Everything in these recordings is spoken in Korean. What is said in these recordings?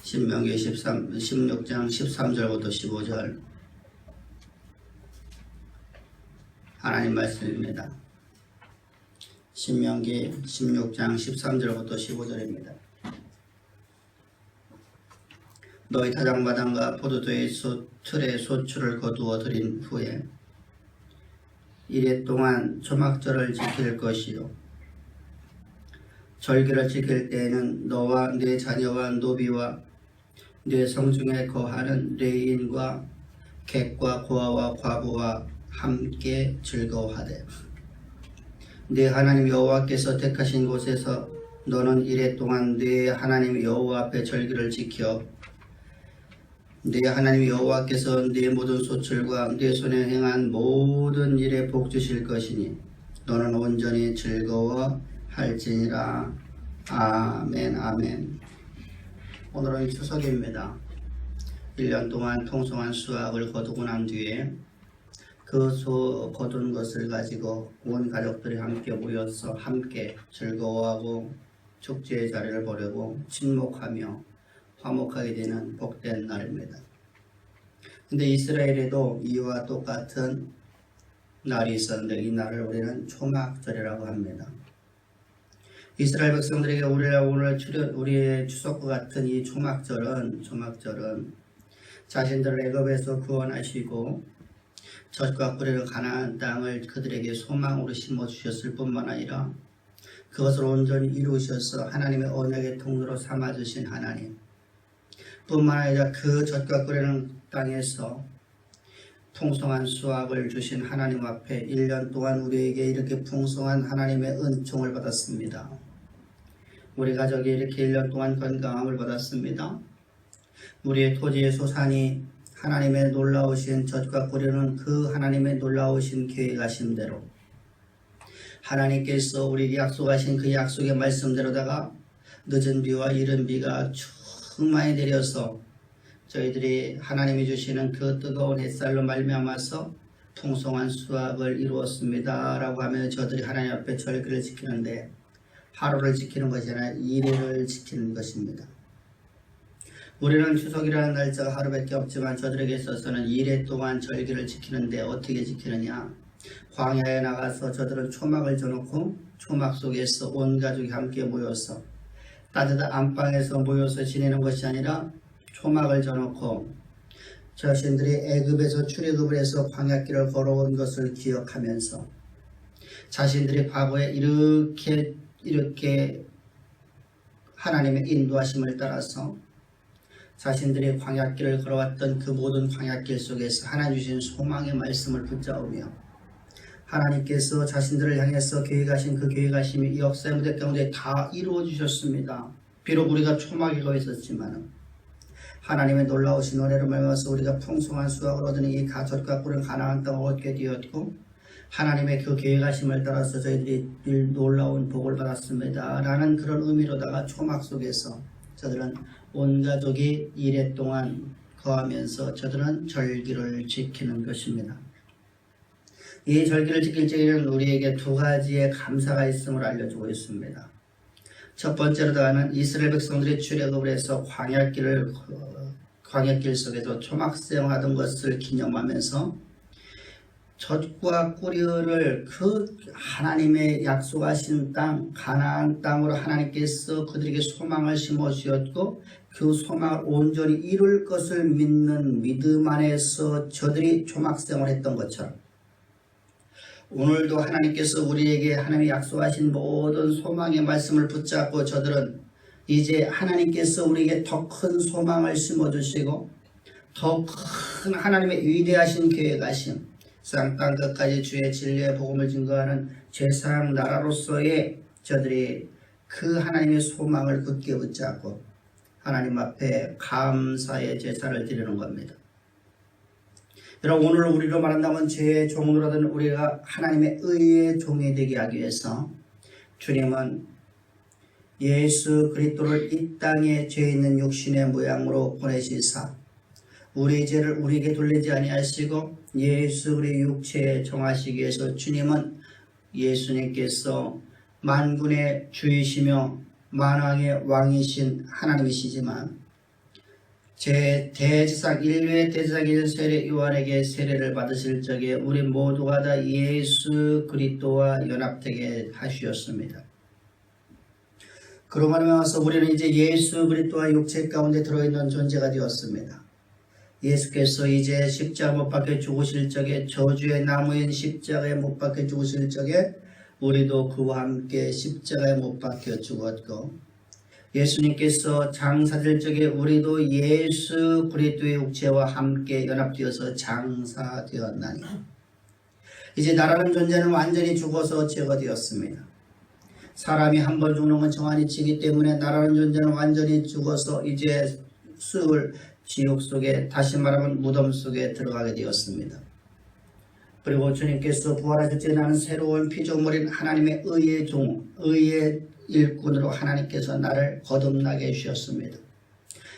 신명기 16장 13절부터 15절 하나님 말씀입니다. 신명기 16장 13절부터 15절입니다. 너희 타작마당과 포도주의 틀에 소출을 거두어 들인 후에 이래 동안 초막절을 지킬 것이요 절기를 지킬 때에는 너와 네 자녀와 노비와 네 성중에 거하는 레인과 객과 고아와 과부와 함께 즐거워하되 네 하나님 여호와께서 택하신 곳에서 너는 이래 동안 네 하나님 여호와 앞에 절기를 지켜 네 하나님 여호와께서 네 모든 소출과 네 손에 행한 모든 일에 복 주실 것이니 너는 온전히 즐거워할지니라. 아멘. 아멘. 오늘은 추석입니다. 1년 동안 풍성한 수확을 거두고 난 뒤에 그 거둔 것을 가지고 온 가족들이 함께 모여서 함께 즐거워하고 축제의 자리를 보내고 친목하며 화목하게 되는 복된 날입니다. 근데 이스라엘에도 이와 똑같은 날이 있었는데 이 날을 우리는 초막절이라고 합니다. 이스라엘 백성들에게 우리의 추석과 같은 이 초막절은 자신들을 애굽에서 구원하시고 젖과 꿀의 가나안 땅을 그들에게 소망으로 심어주셨을 뿐만 아니라 그것을 온전히 이루셔서 하나님의 언약의 통로로 삼아주신 하나님 뿐만 아니라 그 젖과 꿀의 땅에서 풍성한 수확을 주신 하나님 앞에 1년 동안 우리에게 이렇게 풍성한 하나님의 은총을 받았습니다. 우리 가족이 이렇게 1년 동안 건강함을 받았습니다. 우리의 토지의 소산이 하나님의 놀라우신 젖과 꿀이는 그 하나님의 놀라우신 계획하심대로 하나님께서 우리에게 약속하신 그 약속의 말씀대로다가 늦은 비와 이른 비가 충만히 내려서 저희들이 하나님이 주시는 그 뜨거운 햇살로 말미암아서 풍성한 수확을 이루었습니다 라고 하면 저들이 하나님 앞에 절기를 지키는데 하루를 지키는 것이 아니라 이래를 지키는 것입니다. 우리는 추석이라는 날짜가 하루밖에 없지만 저들에게 있어서는 이래 동안 절기를 지키는데 어떻게 지키느냐, 광야에 나가서 저들은 초막을 져놓고 초막 속에서 온 가족이 함께 모여서 따뜻한 안방에서 모여서 지내는 것이 아니라 초막을 져놓고 자신들이 애굽에서 출애굽을 해서 광야길을 걸어온 것을 기억하면서 자신들이 과거에 이렇게 하나님의 인도하심을 따라서 자신들이 광야길을 걸어왔던 그 모든 광야길 속에서 하나님 주신 소망의 말씀을 붙잡으며 하나님께서 자신들을 향해서 계획하신 그 계획하심이 이 역사의 무대 가운데 다 이루어 주셨습니다. 비록 우리가 초막에 거 있었지만 하나님의 놀라우신 은혜로 말미암아서 우리가 풍성한 수확을 얻으니 이 젖과 꿀을 가나안 땅을 얻게 되었고 하나님의 그 계획하심을 따라서 저희들이 놀라운 복을 받았습니다 라는 그런 의미로다가 초막 속에서 저들은 온 가족이 이래 동안 거하면서 저들은 절기를 지키는 것입니다. 이 절기를 지킬 적에는 우리에게 두 가지의 감사가 있음을 알려주고 있습니다. 첫 번째로다가는 이스라엘 백성들이 출애굽을 해서 광야길 속에서 초막생활하던 것을 기념하면서 젖과 꿀을 그 하나님의 약속하신 땅 가나안 땅으로 하나님께서 그들에게 소망을 심어주셨고 그 소망을 온전히 이룰 것을 믿는 믿음 안에서 저들이 초막생활했던 것처럼 오늘도 하나님께서 우리에게 하나님이 약속하신 모든 소망의 말씀을 붙잡고 저들은 이제 하나님께서 우리에게 더 큰 소망을 심어주시고 더 큰 하나님의 위대하신 계획하심 쌍 땅 끝까지 주의 진리의 복음을 증거하는 제사장 나라로서의 저들이 그 하나님의 소망을 굳게 붙잡고 하나님 앞에 감사의 제사를 드리는 겁니다. 여러분 오늘 우리로 말한다면 죄의 종으로든 우리가 하나님의 의의 종이 되게 하기 위해서 주님은 예수 그리스도를 이 땅에 죄 있는 육신의 모양으로 보내시사 우리의 죄를 우리에게 돌리지 아니하시고 예수 우리 육체에 정하시기 위해서 주님은 예수님께서 만군의 주이시며 만왕의 왕이신 하나님이시지만 제 대제사장 인류의 대제사장인 세례 요한에게 세례를 받으실 적에 우리 모두가 다 예수 그리스도와 연합되게 하시었습니다. 그로 말미암아서 우리는 이제 예수 그리스도와 육체 가운데 들어있는 존재가 되었습니다. 예수께서 이제 십자가 못 박혀 죽으실 적에 저주의 나무인 십자가에 못 박혀 죽으실 적에 우리도 그와 함께 십자가에 못 박혀 죽었고 예수님께서 장사될 적에 우리도 예수 그리스도의 육체와 함께 연합되어서 장사되었나니 이제 나라는 존재는 완전히 죽어서 제거되었습니다. 사람이 한 번 죽는 건 정한이 치기 때문에 나라는 존재는 완전히 죽어서 이제 수을 지옥 속에 다시 말하면 무덤 속에 들어가게 되었습니다. 그리고 주님께서 부활하실 때 나는 새로운 피조물인 하나님의 의의 종, 의의 일꾼으로 하나님께서 나를 거듭나게 해주셨습니다.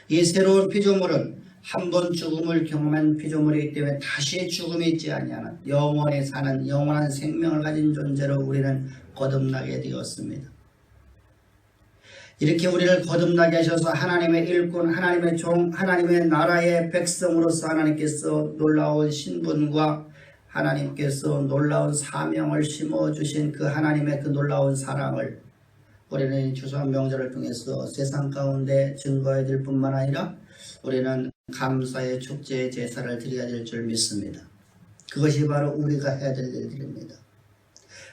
이 새로운 피조물은 한 번 죽음을 경험한 피조물이기 때문에 다시 죽음이 있지 아니하는 영원히 사는 영원한 생명을 가진 존재로 우리는 거듭나게 되었습니다. 이렇게 우리를 거듭나게 하셔서 하나님의 일꾼, 하나님의 종, 하나님의 나라의 백성으로서 하나님께서 놀라운 신분과 하나님께서 놀라운 사명을 심어주신 그 하나님의 그 놀라운 사랑을 우리는 추수한 명절을 통해서 세상 가운데 증거해야 될 뿐만 아니라 우리는 감사의 축제의 제사를 드려야 될 줄 믿습니다. 그것이 바로 우리가 해야 될 일들입니다.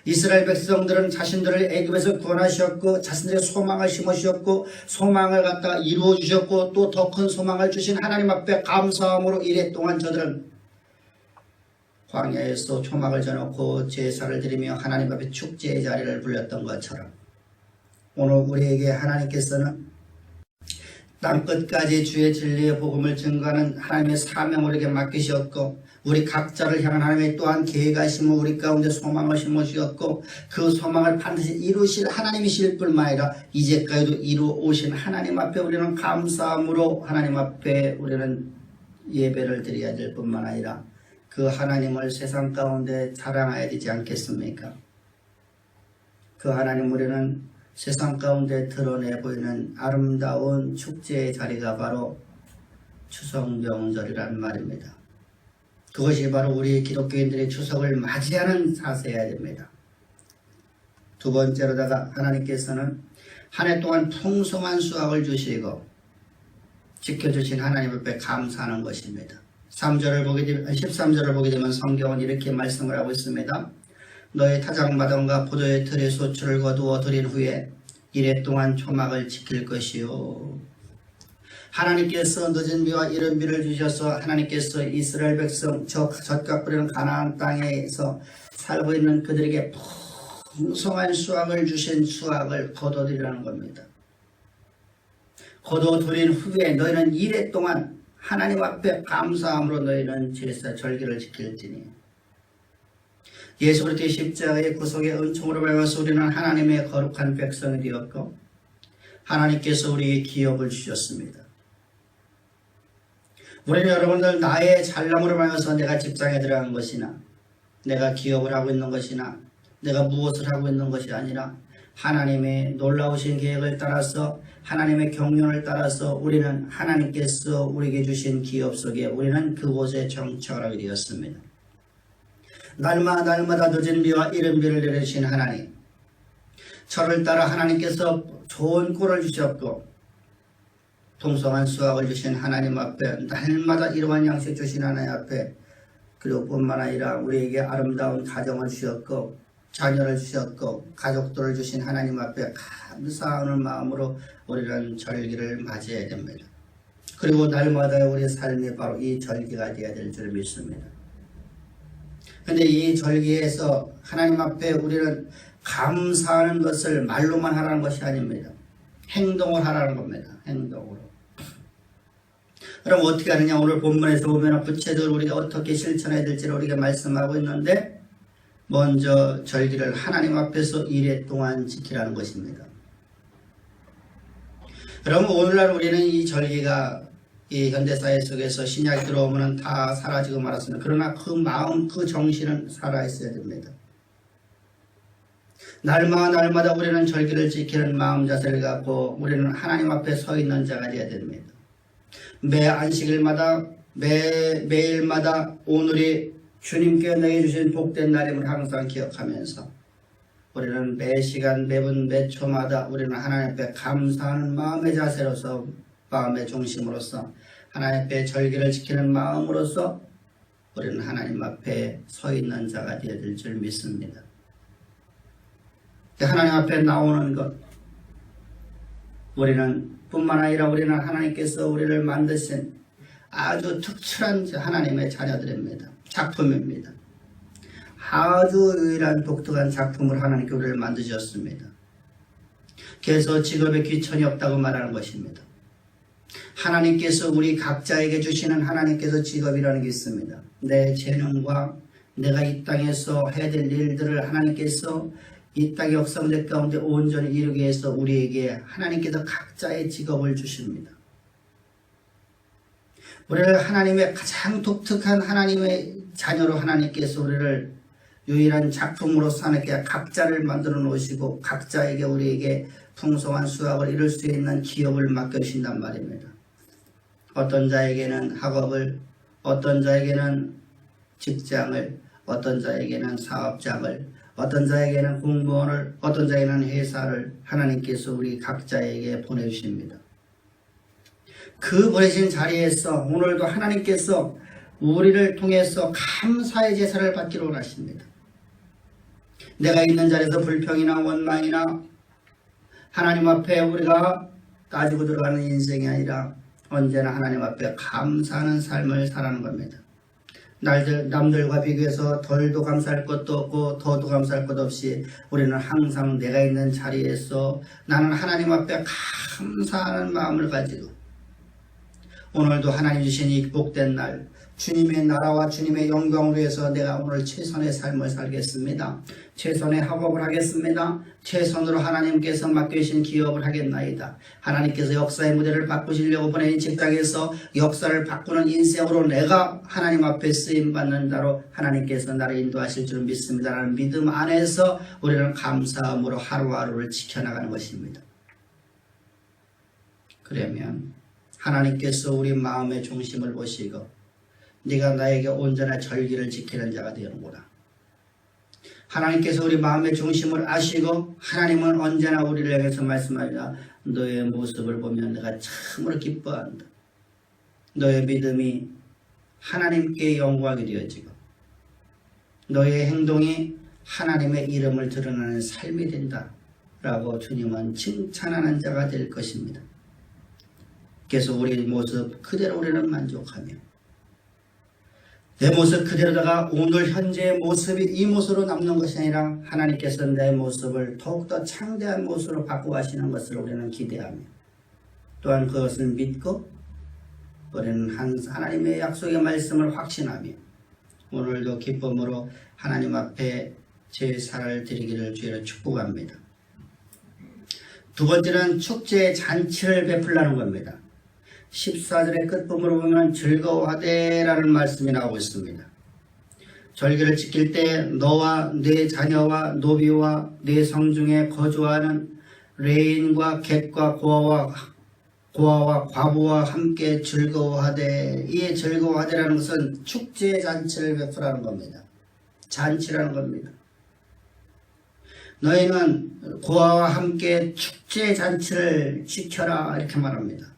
이스라엘 백성들은 자신들을 애굽에서 구원하셨고 자신들의 소망을 심으셨고 소망을 갖다가 이루어 주셨고 또 더 큰 소망을 주신 하나님 앞에 감사함으로 이래 동안 저들은 광야에서 초막을 져놓고 제사를 드리며 하나님 앞에 축제의 자리를 불렸던 것처럼 오늘 우리에게 하나님께서는 땅끝까지 주의 진리의 복음을 증거하는 하나님의 사명을 우리에게 맡기셨고 우리 각자를 향한 하나님의 또한 계획하심을 우리 가운데 소망을 심으셨고 그 소망을 반드시 이루실 하나님이실 뿐만 아니라 이제까지도 이루어 오신 하나님 앞에 우리는 감사함으로 하나님 앞에 우리는 예배를 드려야 될 뿐만 아니라 그 하나님을 세상 가운데 자랑해야 되지 않겠습니까? 그 하나님 우리는 세상 가운데 드러내 보이는 아름다운 축제의 자리가 바로 추석 명절이라는 말입니다. 그것이 바로 우리 기독교인들의 추석을 맞이하는 자세여야 됩니다. 두 번째로다가 하나님께서는 한 해 동안 풍성한 수확을 주시고 지켜주신 하나님 앞에 감사하는 것입니다. 13절을 보게 되면 성경은 이렇게 말씀을 하고 있습니다. 너의 타작마당과 포도의 틀에 소출을 거두어 드린 후에 이래 동안 초막을 지킬 것이요. 하나님께서 늦은 비와 이른 비를 주셔서 하나님께서 이스라엘 백성 젖과 뿌리는 가나안 땅에서 살고 있는 그들에게 풍성한 수확을 주신 수확을 거둬들이라는 겁니다. 거둬들인 후에 너희는 이래 동안 하나님 앞에 감사함으로 너희는 제사 절기를 지킬지니 예수 그리스도의 십자가의 구속의 은총으로 말미암아서 우리는 하나님의 거룩한 백성이 되었고 하나님께서 우리에게 기업을 주셨습니다. 우리는 여러분들 나의 잘남으로 말미암아서 내가 직장에 들어간 것이나 내가 기업을 하고 있는 것이나 내가 무엇을 하고 있는 것이 아니라 하나님의 놀라우신 계획을 따라서 하나님의 경륜을 따라서 우리는 하나님께서 우리에게 주신 기업 속에 우리는 그곳에 정착을 하게 되었습니다. 날마다 늦은 비와 이른 비를 내리신 하나님, 저를 따라 하나님께서 좋은 꿀을 주셨고 풍성한 수확을 주신 하나님 앞에 날마다 이러한 양식 주신 하나님 앞에 그리고 뿐만 아니라 우리에게 아름다운 가정을 주셨고 자녀를 주셨고 가족들을 주신 하나님 앞에 감사하는 마음으로 우리는 절기를 맞이해야 됩니다. 그리고 날마다 우리의 삶이 바로 이 절기가 되어야 될 줄 믿습니다. 그런데 이 절기에서 하나님 앞에 우리는 감사하는 것을 말로만 하라는 것이 아닙니다. 행동을 하라는 겁니다. 행동으로. 그럼 어떻게 하느냐? 오늘 본문에서 보면 구체적으로 우리가 어떻게 실천해야 될지를 우리가 말씀하고 있는데 먼저 절기를 하나님 앞에서 1회 동안 지키라는 것입니다. 여러분 오늘날 우리는 이 절기가 이 현대사회 속에서 신약이 들어오면 다 사라지고 말았습니다. 그러나 그 마음, 그 정신은 살아있어야 됩니다. 날마다 우리는 절기를 지키는 마음 자세를 갖고 우리는 하나님 앞에 서 있는 자가 되어야 됩니다. 매 안식일마다 매일마다 오늘이 주님께 내게 주신 복된 날임을 항상 기억하면서 우리는 매 시간 매분 매 초마다 우리는 하나님 앞에 감사하는 마음의 자세로서 마음의 중심으로서 하나님 앞에 절기를 지키는 마음으로서 우리는 하나님 앞에 서 있는 자가 되어야 될 줄 믿습니다. 하나님 앞에 나오는 것 우리는 뿐만 아니라 우리는 하나님께서 우리를 만드신 아주 특출한 하나님의 자녀들입니다. 작품입니다. 아주 유일한 독특한 작품을 하나님께 우리를 만드셨습니다. 그래서 직업에 귀천이 없다고 말하는 것입니다. 하나님께서 우리 각자에게 주시는 하나님께서 직업이라는 게 있습니다. 내 재능과 내가 이 땅에서 해야 될 일들을 하나님께서 이 땅의 역사문제 가운데 온전히 이루기 위해서 우리에게 하나님께서 각자의 직업을 주십니다. 우리를 하나님의 가장 독특한 하나님의 자녀로 하나님께서 우리를 유일한 작품으로서 하나님께 각자를 만들어 놓으시고 각자에게 우리에게 풍성한 수확을 이룰 수 있는 기업을 맡겨주신단 말입니다. 어떤 자에게는 학업을, 어떤 자에게는 직장을, 어떤 자에게는 사업장을, 어떤 자에게는 공무원을, 어떤 자에게는 회사를 하나님께서 우리 각자에게 보내주십니다. 그 보내신 자리에서 오늘도 하나님께서 우리를 통해서 감사의 제사를 받기로 원하십니다. 내가 있는 자리에서 불평이나 원망이나 하나님 앞에 우리가 가지고 들어가는 인생이 아니라 언제나 하나님 앞에 감사하는 삶을 살아가는 겁니다. 남들과 비교해서 덜도 감사할 것도 없고 더도 감사할 것 없이 우리는 항상 내가 있는 자리에서 나는 하나님 앞에 감사하는 마음을 가지고 오늘도 하나님 주신 이 복된 날 주님의 나라와 주님의 영광을 위해서 내가 오늘 최선의 삶을 살겠습니다. 최선의 학업을 하겠습니다. 최선으로 하나님께서 맡겨주신 기업을 하겠나이다. 하나님께서 역사의 무대를 바꾸시려고 보내는 직장에서 역사를 바꾸는 인생으로 내가 하나님 앞에 쓰임받는 자로 하나님께서 나를 인도하실 줄 믿습니다라는 믿음 안에서 우리는 감사함으로 하루하루를 지켜나가는 것입니다. 그러면 하나님께서 우리 마음의 중심을 보시고 네가 나에게 온전한 절기를 지키는 자가 되는구나. 하나님께서 우리 마음의 중심을 아시고 하나님은 언제나 우리를 향해서 말씀하시라. 너의 모습을 보면 내가 참으로 기뻐한다. 너의 믿음이 하나님께 영광이 되어지고 너의 행동이 하나님의 이름을 드러내는 삶이 된다. 라고 주님은 칭찬하는 자가 될 것입니다. 그래서 우리 모습 그대로 우리는 만족하며 내 모습 그대로다가 오늘 현재의 모습이 이 모습으로 남는 것이 아니라 하나님께서 내 모습을 더욱더 창대한 모습으로 바꿔가시는 것을 우리는 기대하며 또한 그것을 믿고 우리는 하나님의 약속의 말씀을 확신하며 오늘도 기쁨으로 하나님 앞에 제사를 드리기를 주의로 축복합니다. 두 번째는 축제의 잔치를 베풀라는 겁니다. 14절의 끝부분으로 보면 즐거워하되라는 말씀이 나오고 있습니다. 절기를 지킬 때 너와 네 자녀와 노비와 네 성중에 거주하는 레인과 객과 고아와 과부와 함께 즐거워하되. 이 즐거워하되라는 것은 축제의 잔치를 베풀라는 겁니다. 잔치라는 겁니다. 너희는 고아와 함께 축제의 잔치를 지켜라 이렇게 말합니다.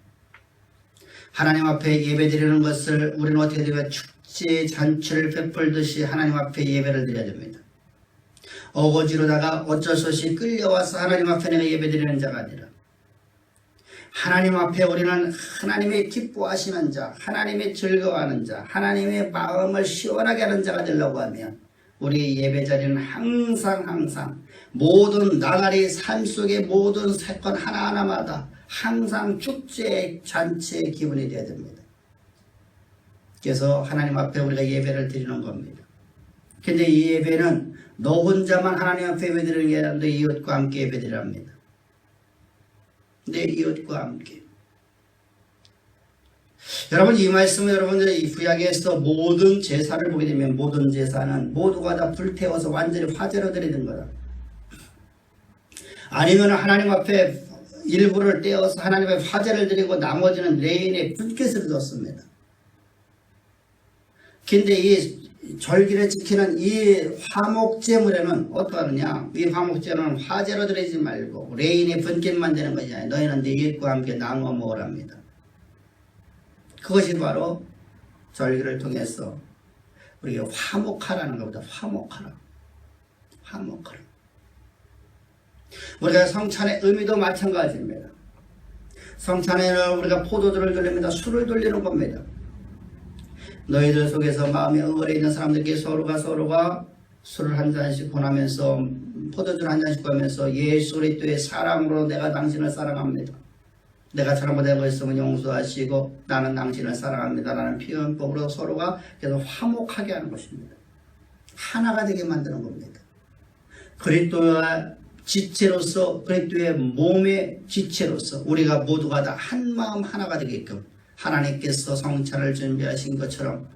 하나님 앞에 예배드리는 것을 우리는 어떻게 드려야 축제의 잔치를 베풀듯이 하나님 앞에 예배를 드려야 됩니다. 어거지로다가 어쩔 수 없이 끌려와서 하나님 앞에 내가 예배드리는 자가 아니라 하나님 앞에 우리는 하나님의 기뻐하시는 자, 하나님의 즐거워하는 자, 하나님의 마음을 시원하게 하는 자가 되려고 하면 우리 예배자리는 항상 모든 나날이 삶 속의 모든 사건 하나하나마다 항상 축제의 잔치의 기분이 되어야 됩니다. 그래서 하나님 앞에 우리가 예배를 드리는 겁니다. 근데 이 예배는 너 혼자만 하나님 앞에 예배 드리는 게 아니라 내 이웃과 함께 예배 드리랍니다. 내 이웃과 함께. 여러분 이 말씀을 여러분들이 이 구약에서 모든 제사를 보게 되면 모든 제사는 모두가 다 불태워서 완전히 화제로 드리는 거다. 아니면 하나님 앞에 일부를 떼어서 하나님의 화제를 드리고 나머지는 레인의 분깃을 뒀습니다. 근데 이 절기를 지키는 이 화목제물에는 어떠하느냐? 이 화목제물은 화제로 드리지 말고 레인의 분깃만 되는 것이 아니라 너희는 네 이웃과 함께 나누어 먹으랍니다. 그것이 바로 절기를 통해서 우리가 화목하라는 것보다 화목하라. 우리가 성찬의 의미도 마찬가지입니다. 성찬에는 우리가 포도주를 돌립니다. 술을 돌리는 겁니다. 너희들 속에서 마음에 응어려 있는 사람들께 서로가 술을 한 잔씩 권하면서 포도주를 한 잔씩 권하면서 예수 그리스도의 사랑으로 내가 당신을 사랑합니다. 내가 잘못하고 있으면 용서하시고 나는 당신을 사랑합니다. 라는 표현법으로 서로가 계속 화목하게 하는 것입니다. 하나가 되게 만드는 겁니다. 그리스도와 지체로서 그리스도의 몸의 지체로서 우리가 모두가 다 한마음 하나가 되게끔 하나님께서 성찬을 준비하신 것처럼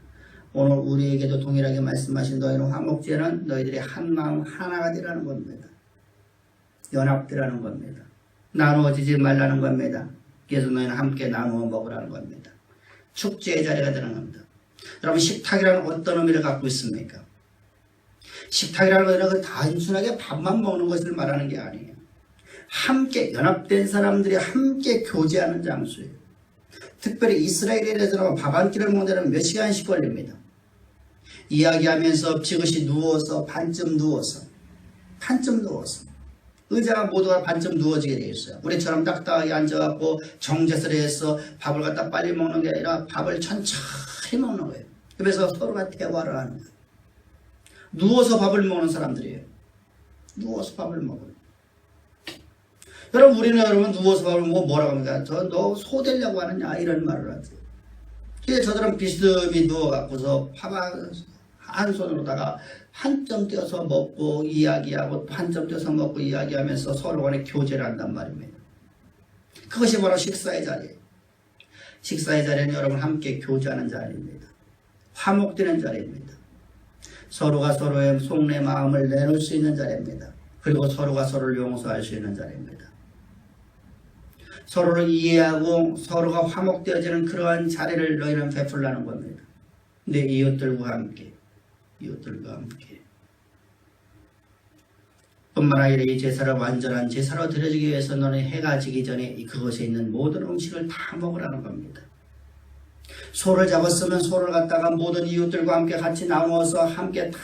오늘 우리에게도 동일하게 말씀하신 너희는 화목제는 너희들이 한마음 하나가 되라는 겁니다. 연합되라는 겁니다. 나누어지지 말라는 겁니다. 그래서 너희는 함께 나누어 먹으라는 겁니다. 축제의 자리가 되는 겁니다. 여러분 식탁이라는 어떤 의미를 갖고 있습니까? 식탁이라는 것은 단순하게 밥만 먹는 것을 말하는 게 아니에요. 함께 연합된 사람들이 함께 교제하는 장소예요. 특별히 이스라엘에 대해서는 밥 한 끼를 먹는 몇 시간씩 걸립니다. 이야기하면서 지그시 누워서 반쯤 누워서 의자가 모두가 반쯤 누워지게 되어 있어요. 우리처럼 딱딱하게 앉아갖고 정제스레 해서 밥을 갖다 빨리 먹는 게 아니라 밥을 천천히 먹는 거예요. 그래서 서로가 대화를 하는 거예요. 누워서 밥을 먹는 사람들이에요. 누워서 밥을 먹어요. 여러분 누워서 밥을 먹고 뭐라고 합니까? 너 소 되려고 하느냐 이런 말을 하죠. 그래서 저들은 비스듬히 누워갖고서 밥 한 손으로다가 한 점 떼어서 먹고 이야기하고 한 점 떼어서 먹고 이야기하면서 서로 간에 교제를 한단 말입니다. 그것이 바로 식사의 자리예요. 식사의 자리는 여러분 함께 교제하는 자리입니다. 화목되는 자리입니다. 서로가 서로의 속내 마음을 내놓을 수 있는 자리입니다. 그리고 서로가 서로를 용서할 수 있는 자리입니다. 서로를 이해하고 서로가 화목되어지는 그러한 자리를 너희는 베풀라는 겁니다. 내 이웃들과 함께 뿐만 아니라 이 제사를 완전한 제사로 드려지기 위해서 너는 해가 지기 전에 그것에 있는 모든 음식을 다 먹으라는 겁니다. 소를 잡았으면 소를 갖다가 모든 이웃들과 함께 같이 나누어서 함께 다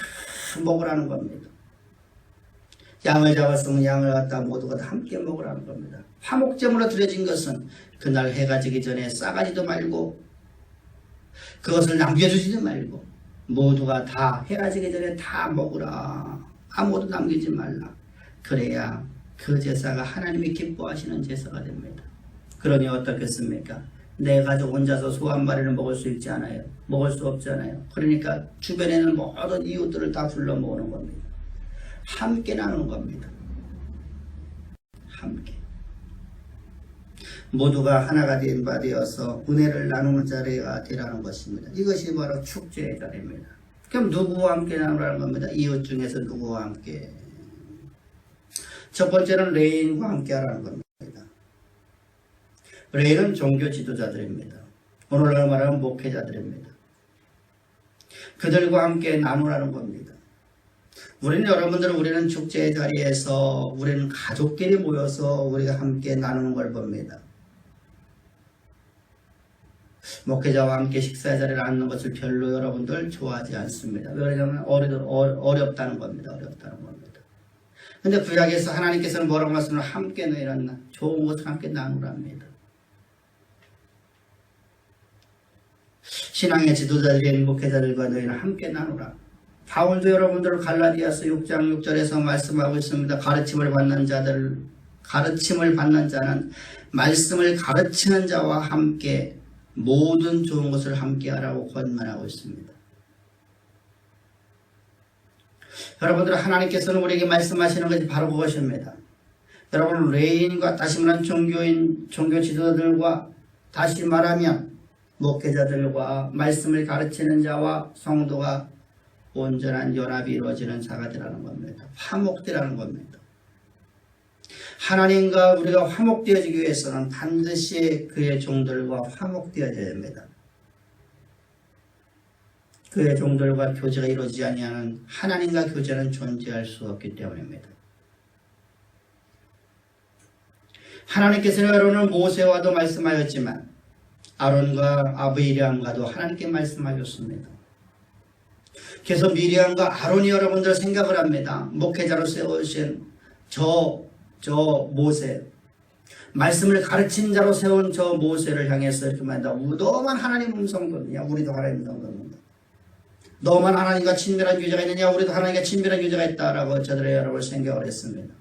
먹으라는 겁니다. 양을 잡았으면 양을 갖다 모두가 다 함께 먹으라는 겁니다. 화목제물로 드려진 것은 그날 해가 지기 전에 싸가지도 말고 그것을 남겨주지도 말고 모두가 다 해가 지기 전에 다 먹으라. 아무것도 남기지 말라. 그래야 그 제사가 하나님이 기뻐하시는 제사가 됩니다. 그러니 어떻겠습니까? 내 가족 혼자서 소 한 마리를 먹을 수 있지 않아요. 먹을 수 없잖아요. 그러니까 주변에는 모든 이웃들을 다 불러 모으는 겁니다. 함께 나누는 겁니다. 함께. 모두가 하나가 된 바 되어서 은혜를 나누는 자리가 되라는 것입니다. 이것이 바로 축제의 자리입니다. 그럼 누구와 함께 나누라는 겁니다. 이웃 중에서 누구와 함께. 첫 번째는 레인과 함께 하라는 겁니다. 레인은 종교 지도자들입니다. 오늘날 말하면 목회자들입니다. 그들과 함께 나누라는 겁니다. 우리는 축제의 자리에서 우리는 가족끼리 모여서 우리가 함께 나누는 걸 봅니다. 목회자와 함께 식사의 자리를 앉는 것을 별로 여러분들 좋아하지 않습니다. 왜냐하면 어렵다는 겁니다. 근데 구약에서 하나님께서는 뭐라고 말씀을 함께 너희는 좋은 것을 함께 나누랍니다. 신앙의 지도자들인 목회자들과 너희는 함께 나누라. 바울도 여러분들 갈라디아서 6장 6절에서 말씀하고 있습니다. 가르침을 받는 자는 말씀을 가르치는 자와 함께 모든 좋은 것을 함께 하라고 권면하고 있습니다. 여러분들 하나님께서는 우리에게 말씀하시는 것이 바로 그것입니다. 여러분 레인과 다시 말하면 종교 지도자들과 다시 말하면 목회자들과 말씀을 가르치는 자와 성도가 온전한 연합이 이루어지는 자가 되라는 겁니다. 화목되라는 겁니다. 하나님과 우리가 화목되어지기 위해서는 반드시 그의 종들과 화목되어져야 합니다. 그의 종들과 교제가 이루어지지 아니하는 하나님과 교제는 존재할 수 없기 때문입니다. 하나님께서는 여러분은 모세와도 말씀하였지만 아론과 미리암과도 하나님께 말씀하셨습니다. 그래서 미리암과 아론이 여러분들 생각을 합니다. 목회자로 세우신 저 모세, 말씀을 가르친 자로 세운 저 모세를 향해서 이렇게 말한다. 너만 하나님 음성거든요. 우리도 하나님 음성거든요. 너만 하나님과 친밀한 교제가 있느냐, 우리도 하나님과 친밀한 교제가 있다라고 저들의 여러분 생각을 했습니다.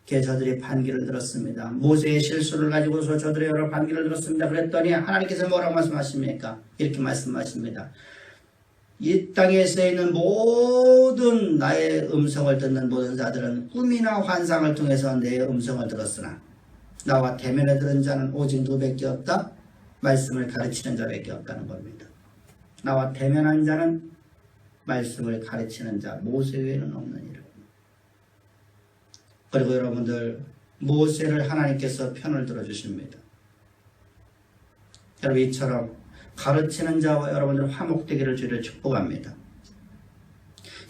그래서 저들이 반기를 들었습니다. 모세의 실수를 가지고서 저들의 여러 반기를 들었습니다. 그랬더니 하나님께서 뭐라고 말씀하십니까? 이렇게 말씀하십니다. 이 땅에 쓰여있는 모든 나의 음성을 듣는 모든 자들은 꿈이나 환상을 통해서 내 음성을 들었으나 나와 대면에 들은 자는 오직 누구밖에 없다? 말씀을 가르치는 자밖에 없다는 겁니다. 나와 대면한 자는 말씀을 가르치는 자, 모세 외에는 없느니라. 그리고 여러분들, 모세를 하나님께서 편을 들어주십니다. 여러분, 이처럼 가르치는 자와 여러분들 화목되기를 주를 축복합니다.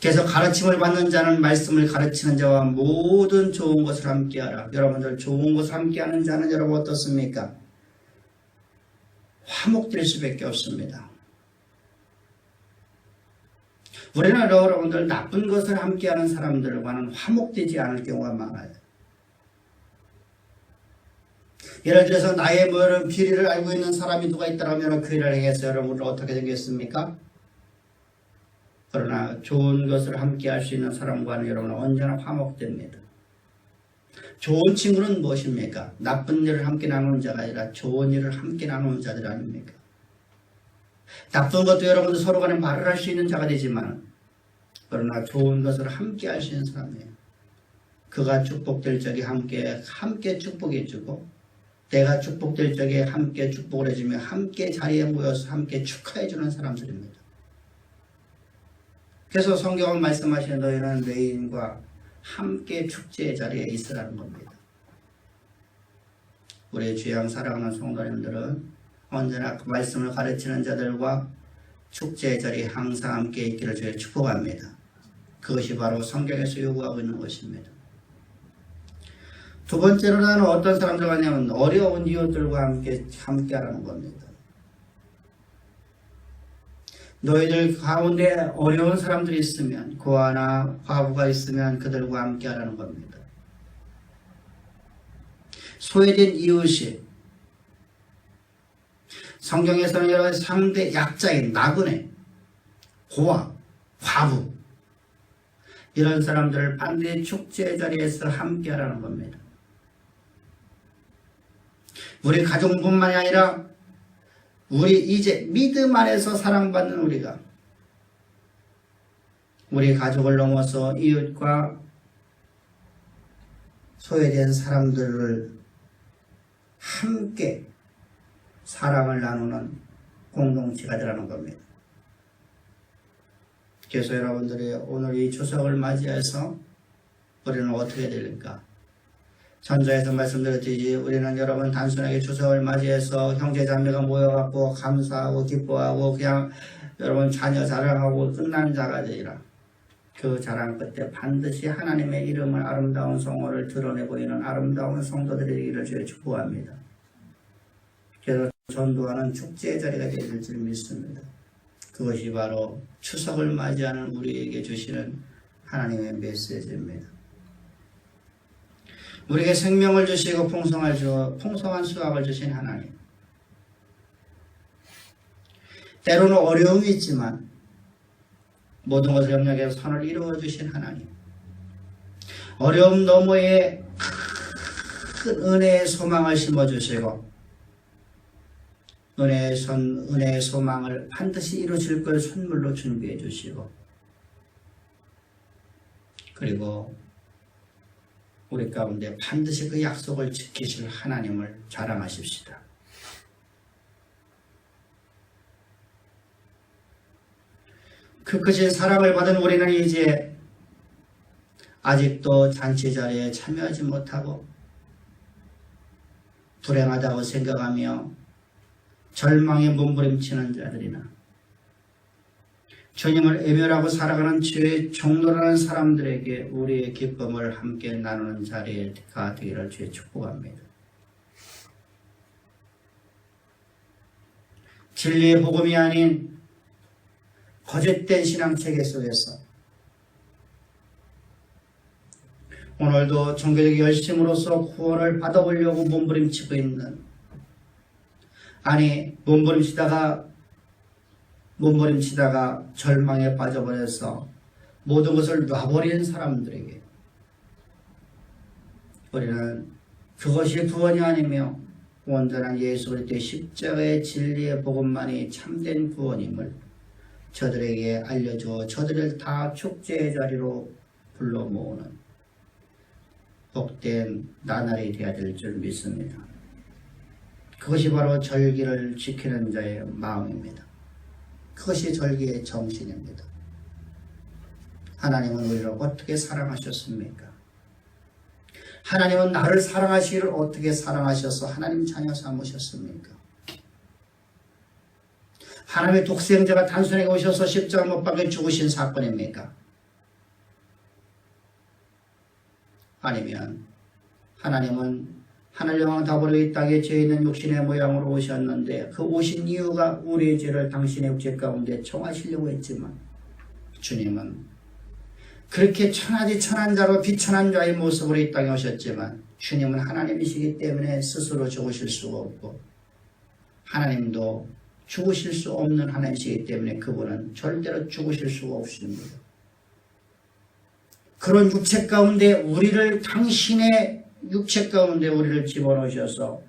그래서 가르침을 받는 자는 말씀을 가르치는 자와 모든 좋은 것을 함께하라. 여러분들, 좋은 것을 함께하는 자는 여러분 어떻습니까? 화목될 수밖에 없습니다. 우리는 여러분들 나쁜 것을 함께하는 사람들과는 화목되지 않을 경우가 많아요. 예를 들어서 나의 비리를 알고 있는 사람이 누가 있다면 그 일을 행해서 여러분들 어떻게 되겠습니까? 그러나 좋은 것을 함께할 수 있는 사람과는 여러분은 언제나 화목됩니다. 좋은 친구는 무엇입니까? 나쁜 일을 함께 나누는 자가 아니라 좋은 일을 함께 나누는 자들 아닙니까? 나쁜 것도 여러분들 서로 간에 말을 할 수 있는 자가 되지만 그러나 좋은 것을 함께 할 수 있는 사람이에요. 그가 축복될 적에 함께 축복해 주고 내가 축복될 적에 함께 축복을 해주며 함께 자리에 모여서 함께 축하해 주는 사람들입니다. 그래서 성경은 말씀하시는 너희는 레인과 함께 축제의 자리에 있으라는 겁니다. 우리의 주양 사랑하는 성도님들은 언제나 그 말씀을 가르치는 자들과 축제의 자리에 항상 함께 있기를 주의 축복합니다. 그것이 바로 성경에서 요구하고 있는 것입니다. 두 번째로는 어떤 사람들 가냐면 어려운 이웃들과 함께하라는 겁니다. 너희들 가운데 어려운 사람들이 있으면 고아나 과부가 있으면 그들과 함께하라는 겁니다. 소외된 이웃이 성경에서는 여러 상대 약자인 나그네, 고아, 과부 이런 사람들을 반드시 축제의 자리에서 함께하라는 겁니다. 우리 가족뿐만이 아니라 우리 이제 믿음 안에서 사랑받는 우리 가족을 넘어서 이웃과 소외된 사람들을 함께 사랑을 나누는 공동체가 되라는 겁니다. 그래서 여러분들이 오늘 이 추석을 맞이해서 우리는 어떻게 될까? 전자에서 말씀드렸듯이 우리는 여러분 단순하게 추석을 맞이해서 형제자매가 모여갖고 감사하고 기뻐하고 그냥 여러분 자녀 자랑하고 끝나는 자가 아니라 그 자랑 끝에 반드시 하나님의 이름을 아름다운 성호를 드러내고 있는 아름다운 성도들이 되기를 주의 축복합니다. 그래서 전도하는 축제의 자리가 되길 줄 믿습니다. 그것이 바로 추석을 맞이하는 우리에게 주시는 하나님의 메시지입니다. 우리에게 생명을 주시고 풍성한 수확을 주신 하나님. 때로는 어려움이 있지만 모든 것을 협력해서 선을 이루어 주신 하나님. 어려움 너머에 큰 은혜의 소망을 심어주시고 은혜의 소망을 반드시 이루실 걸 선물로 준비해 주시고 그리고 우리 가운데 반드시 그 약속을 지키실 하나님을 자랑하십시다. 그 크신 사랑을 받은 우리는 이제 아직도 잔치 자리에 참여하지 못하고 불행하다고 생각하며 절망에 몸부림치는 자들이나 주님을 애멸하고 살아가는 죄의 종로라는 사람들에게 우리의 기쁨을 함께 나누는 자리가 되기를 주의 축복합니다. 진리의 복음이 아닌 거짓된 신앙체계 속에서 오늘도 종교적 열심으로써 구원을 받아보려고 몸부림치고 있는, 아니 몸부림치다가 절망에 빠져버려서 모든 것을 놔버린 사람들에게 우리는 그것이 구원이 아니며 온전한 예수 그리스도의 십자가의 진리의 복음만이 참된 구원임을 저들에게 알려주어 저들을 다 축제의 자리로 불러 모으는 복된 나날이 되어야 될 줄 믿습니다. 그것이 바로 절기를 지키는 자의 마음입니다. 그것이 절기의 정신입니다. 하나님은 우리를 어떻게 사랑하셨습니까? 하나님은 나를 사랑하시기를 어떻게 사랑하셔서 하나님 자녀 삼으셨습니까? 하나님의 독생자가 단순하게 오셔서 십자가 못 박혀 죽으신 사건입니까? 아니면 하나님은 하늘 영광 다 버리고 이 땅에 죄 있는 육신의 모양으로 오셨는데 그 오신 이유가 우리의 죄를 당신의 육체 가운데 청하시려고 했지만 주님은 그렇게 천하디 천한 자로 비천한 자의 모습으로 이 땅에 오셨지만 주님은 하나님이시기 때문에 스스로 죽으실 수가 없고 하나님도 죽으실 수 없는 하나님이시기 때문에 그분은 절대로 죽으실 수가 없습니다. 그런 육체 가운데 우리를 당신의 육체 가운데 우리를 집어넣으셔서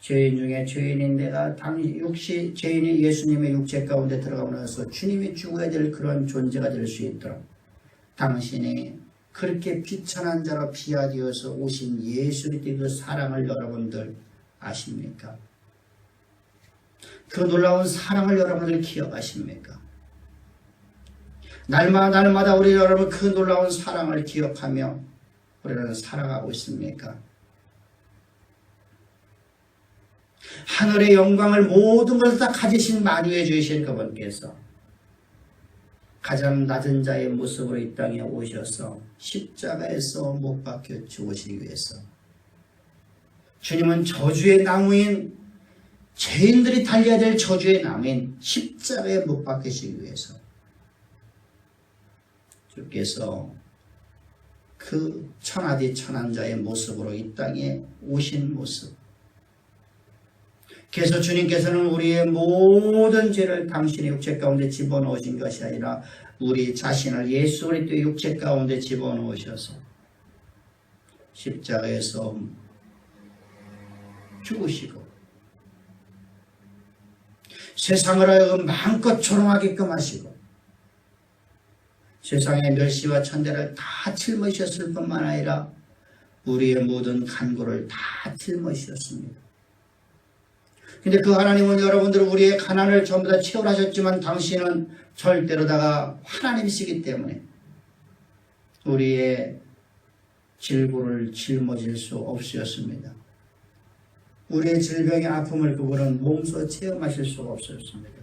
죄인 중에 죄인인 내가 죄인이 예수님의 육체 가운데 들어가면서 주님이 죽어야 될 그런 존재가 될 수 있도록 당신이 그렇게 비천한 자로 비하되어서 오신 예수 그리스도의 그 사랑을 여러분들 아십니까? 그 놀라운 사랑을 여러분들 기억하십니까? 날마다 우리 여러분 그 놀라운 사랑을 기억하며 우리는 살아가고 있습니까? 하늘의 영광을 모든 것을 다 가지신 만유해 주신 그분께서 가장 낮은 자의 모습으로 이 땅에 오셔서 십자가에서 못 박혀 죽으시기 위해서 주님은 저주의 나무인 죄인들이 달려야 될 저주의 나무인 십자가에 못 박히시기 위해서 주께서 그 천하디 천한 자의 모습으로 이 땅에 오신 모습. 그래서 주님께서는 우리의 모든 죄를 당신의 육체 가운데 집어넣으신 것이 아니라 우리 자신을 예수 그리스도의 육체 가운데 집어넣으셔서 십자가에서 죽으시고 세상을 하여금 마음껏 조롱하게끔 하시고 세상의 멸시와 천대를 다 짊어지셨을 뿐만 아니라 우리의 모든 간구를 다 짊어지셨습니다. 근데 그 하나님은 여러분들 우리의 가난을 전부 다 채울하셨지만 당신은 절대로다가 하나님이시기 때문에 우리의 질고를 짊어질 수 없으셨습니다. 우리의 질병의 아픔을 그분은 몸소 체험하실 수가 없었습니다.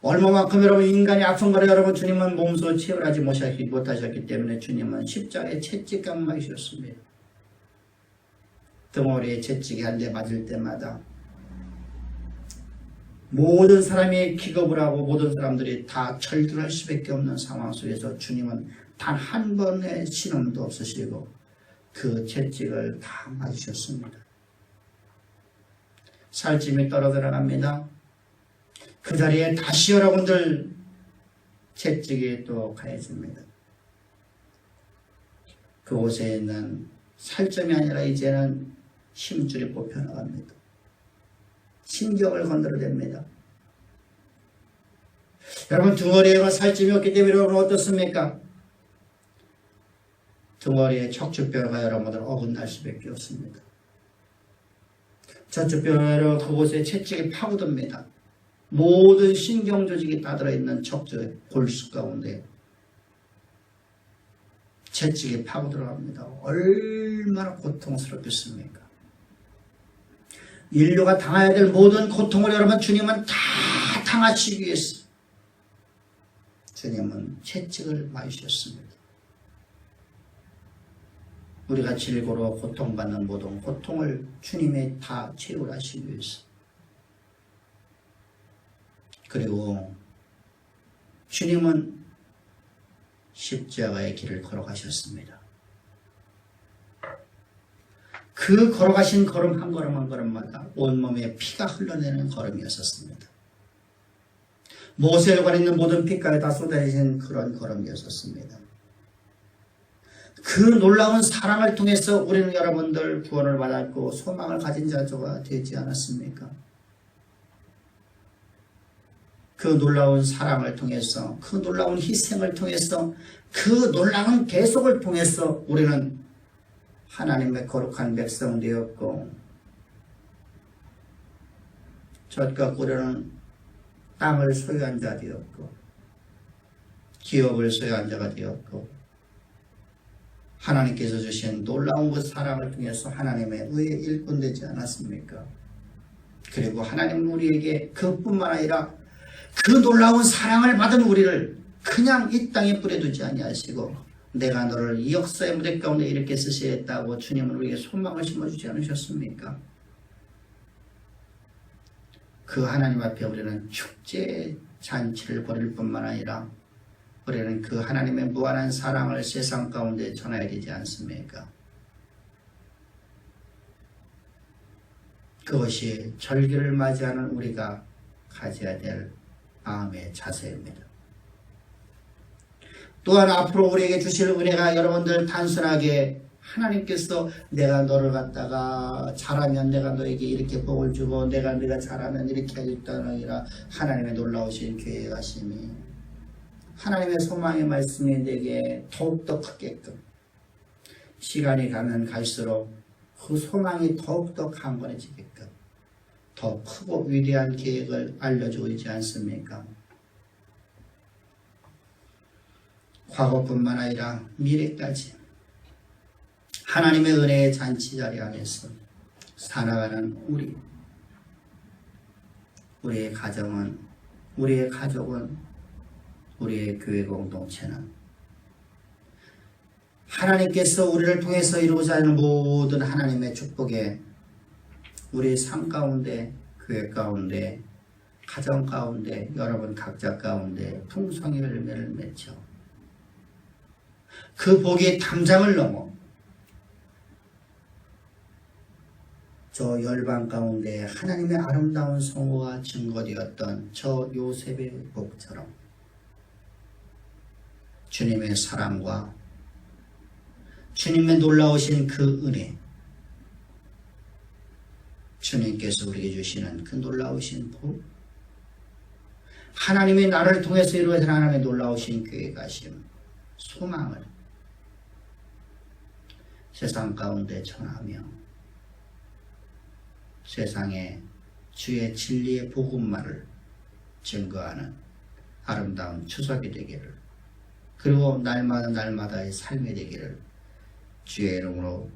얼마만큼 여러분 인간이 아픈 거를 여러분 주님은 몸소 체험하지 못하셨기 때문에 주님은 십자가에 채찍감 맞으셨습니다. 등허리에 채찍이 한 대 맞을 때마다 모든 사람이 기겁을 하고 모든 사람들이 다 철들할 수밖에 없는 상황 속에서 주님은 단 한 번의 신음도 없으시고 그 채찍을 다 맞으셨습니다. 살찜이 떨어져나갑니다. 그 자리에 다시 여러분들 채찍이 또 가해집니다. 그곳에 있는 살점이 아니라 이제는 힘줄이 뽑혀나갑니다. 신경을 건드려댑니다. 여러분 등허리에만 살점이 없기 때문에 여러분 어떻습니까? 등허리에 척추뼈가 여러분들 어긋날 수밖에 없습니다. 척추뼈로 그곳에 채찍이 파고듭니다. 모든 신경조직이 다 들어있는 척추 골수 가운데 채찍이 파고 들어갑니다. 얼마나 고통스럽겠습니까? 인류가 당해야 될 모든 고통을 여러분 주님은 다 당하시기 위해서 주님은 채찍을 맞으셨습니다. 우리가 질고로 고통받는 모든 고통을 주님이 다 채울하시기 위해서. 그리고 주님은 십자가의 길을 걸어가셨습니다. 그 걸어가신 걸음 한 걸음 한 걸음마다 온몸에 피가 흘러내는 걸음이었었습니다. 모세혈관 있는 모든 피가에 다 쏟아지는 그런 걸음이었었습니다. 그 놀라운 사랑을 통해서 우리는 여러분들 구원을 받았고 소망을 가진 자가 되지 않았습니까? 그 놀라운 사랑을 통해서, 그 놀라운 희생을 통해서, 그 놀라운 계속을 통해서 우리는 하나님의 거룩한 백성 되었고, 젖과 꿀은 땅을 소유한 자 되었고, 기업을 소유한 자가 되었고, 하나님께서 주신 놀라운 그 사랑을 통해서 하나님의 의의 일꾼 되지 않았습니까? 그리고 하나님은 우리에게 그뿐만 아니라 그 놀라운 사랑을 받은 우리를 그냥 이 땅에 뿌려두지 아니하시고 내가 너를 이 역사의 무대 가운데 이렇게 쓰시겠다고 주님은 우리에게 소망을 심어주지 않으셨습니까? 그 하나님 앞에 우리는 축제 잔치를 벌일 뿐만 아니라 우리는 그 하나님의 무한한 사랑을 세상 가운데 전해야 되지 않습니까? 그것이 절기를 맞이하는 우리가 가져야 될 마음의 자세입니다. 또한 앞으로 우리에게 주실 은혜가 여러분들 단순하게 하나님께서 내가 너를 갖다가 잘하면 내가 너에게 이렇게 복을 주고 내가 잘하면 이렇게 해줬다는 아니라 하나님의 놀라우신 계획하심이 하나님의 소망의 말씀이 내게 더욱더 크게끔 시간이 가면 갈수록 그 소망이 더욱더 강건해지게끔 더 크고 위대한 계획을 알려주고 있지 않습니까? 과거뿐만 아니라 미래까지 하나님의 은혜의 잔치자리 안에서 살아가는 우리의 가정은, 우리의 가족은, 우리의 교회 공동체는 하나님께서 우리를 통해서 이루고자 하는 모든 하나님의 축복에 우리 삶 가운데, 교회 가운데, 가정 가운데, 여러분 각자 가운데 풍성의 열매를 맺죠. 그 복의 담장을 넘어 저 열방 가운데 하나님의 아름다운 성호가 증거되었던 저 요셉의 복처럼 주님의 사랑과 주님의 놀라우신 그 은혜, 주님께서 우리에게 주시는 그 놀라우신 복, 하나님의 나를 통해서 이루어진 하나님의 놀라우신 계획하심, 소망을 세상 가운데 전하며 세상에 주의 진리의 복음만을 증거하는 아름다운 추석이 되기를, 그리고 날마다의 삶이 되기를 주의 이름으로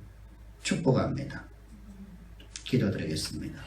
축복합니다. 기도드리겠습니다.